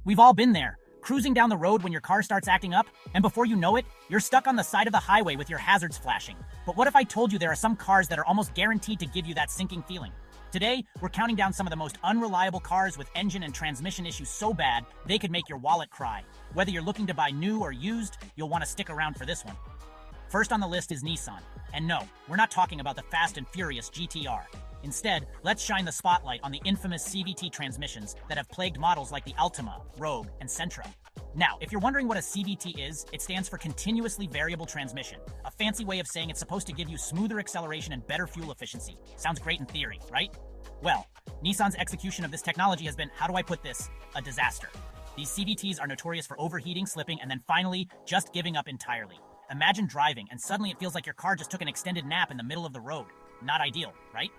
We've all been there, cruising down the road when your car starts acting up, and before you know it, you're stuck on the side of the highway with your hazards flashing. But what if I told you there are some cars that are almost guaranteed to give you that sinking feeling? Today, we're counting down some of the most unreliable cars with engine and transmission issues so bad, they could make your wallet cry. Whether you're looking to buy new or used, you'll want to stick around for this one. First on the list is Nissan. And no, we're not talking about the Fast and Furious GTR. Instead, let's shine the spotlight on the infamous CVT transmissions that have plagued models like the Altima, Rogue, and Sentra. Now, if you're wondering what a CVT is, it stands for Continuously Variable Transmission, a fancy way of saying it's supposed to give you smoother acceleration and better fuel efficiency. Sounds great in theory, right? Well, Nissan's execution of this technology has been, how do I put this, a disaster. These CVTs are notorious for overheating, slipping, and then finally, just giving up entirely. Imagine driving, and suddenly it feels like your car just took an extended nap in the middle of the road. Not ideal, right?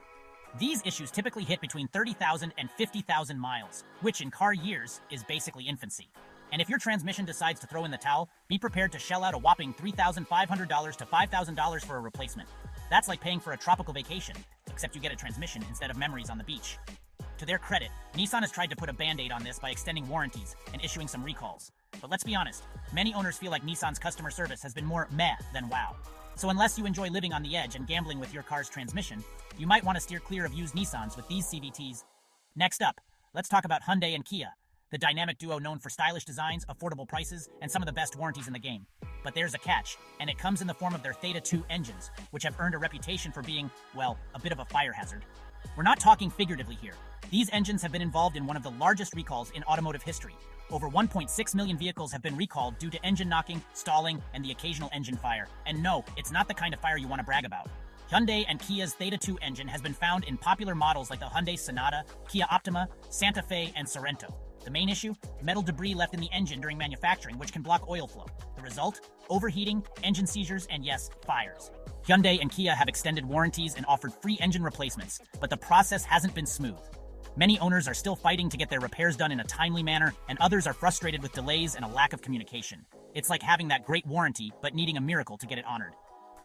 These issues typically hit between 30,000 and 50,000 miles, which in car years is basically infancy. And if your transmission decides to throw in the towel, be prepared to shell out a whopping $3,500 to $5,000 for a replacement. That's like paying for a tropical vacation, except you get a transmission instead of memories on the beach. To their credit, Nissan has tried to put a band-aid on this by extending warranties and issuing some recalls. But let's be honest, many owners feel like Nissan's customer service has been more meh than wow. So unless you enjoy living on the edge and gambling with your car's transmission, you might want to steer clear of used Nissans with these CVTs. Next up, let's talk about Hyundai and Kia, the dynamic duo known for stylish designs, affordable prices, and some of the best warranties in the game. But there's a catch, and it comes in the form of their Theta 2 engines, which have earned a reputation for being, well, a bit of a fire hazard. We're not talking figuratively here. These engines have been involved in one of the largest recalls in automotive history. Over 1.6 million vehicles have been recalled due to engine knocking, stalling, and the occasional engine fire. And no, it's not the kind of fire you want to brag about. Hyundai and Kia's Theta 2 engine has been found in popular models like the Hyundai Sonata, Kia Optima, Santa Fe, and Sorento. The main issue? Metal debris left in the engine during manufacturing, which can block oil flow. The result? Overheating, engine seizures, and yes, fires. Hyundai and Kia have extended warranties and offered free engine replacements, but the process hasn't been smooth. Many owners are still fighting to get their repairs done in a timely manner, and others are frustrated with delays and a lack of communication. It's like having that great warranty, but needing a miracle to get it honored.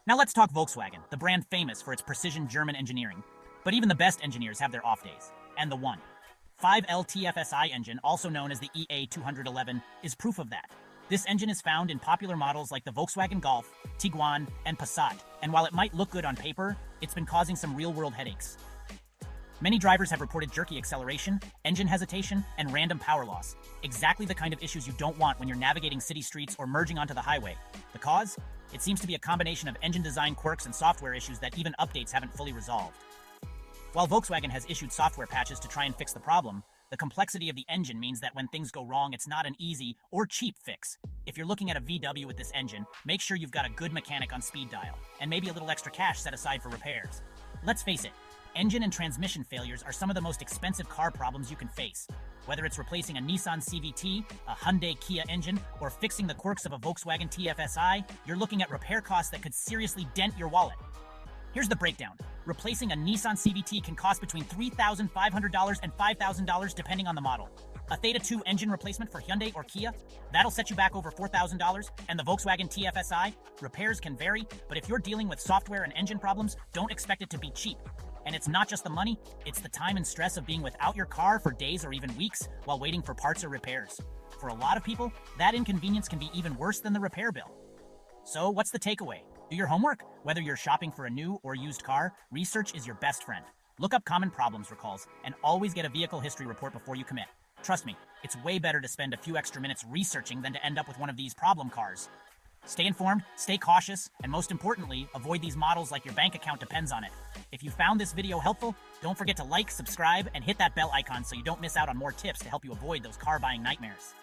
Now let's talk Volkswagen, the brand famous for its precision German engineering. But even the best engineers have their off days. And the 1.5L TFSI engine, also known as the EA211, is proof of that. This engine is found in popular models like the Volkswagen Golf, Tiguan, and Passat, and while it might look good on paper, it's been causing some real-world headaches. Many drivers have reported jerky acceleration, engine hesitation, and random power loss. Exactly the kind of issues you don't want when you're navigating city streets or merging onto the highway. The cause? It seems to be a combination of engine design quirks and software issues that even updates haven't fully resolved. While Volkswagen has issued software patches to try and fix the problem, the complexity of the engine means that when things go wrong, it's not an easy or cheap fix. If you're looking at a VW with this engine, make sure you've got a good mechanic on speed dial, and maybe a little extra cash set aside for repairs. Let's face it, engine and transmission failures are some of the most expensive car problems you can face. Whether it's replacing a Nissan CVT, a Hyundai Kia engine, or fixing the quirks of a Volkswagen TFSI, you're looking at repair costs that could seriously dent your wallet. Here's the breakdown. Replacing a Nissan CVT can cost between $3,500 and $5,000 depending on the model. A Theta 2 engine replacement for Hyundai or Kia? That'll set you back over $4,000, and the Volkswagen TFSI? Repairs can vary, but if you're dealing with software and engine problems, don't expect it to be cheap. And it's not just the money, it's the time and stress of being without your car for days or even weeks while waiting for parts or repairs. For a lot of people, that inconvenience can be even worse than the repair bill. So what's the takeaway? Do your homework. Whether you're shopping for a new or used car, research is your best friend. Look up common problems recalls and always get a vehicle history report before you commit. Trust me, it's way better to spend a few extra minutes researching than to end up with one of these problem cars. Stay informed, stay cautious, and most importantly, avoid these models like your bank account depends on it. If you found this video helpful, don't forget to like, subscribe, and hit that bell icon so you don't miss out on more tips to help you avoid those car buying nightmares.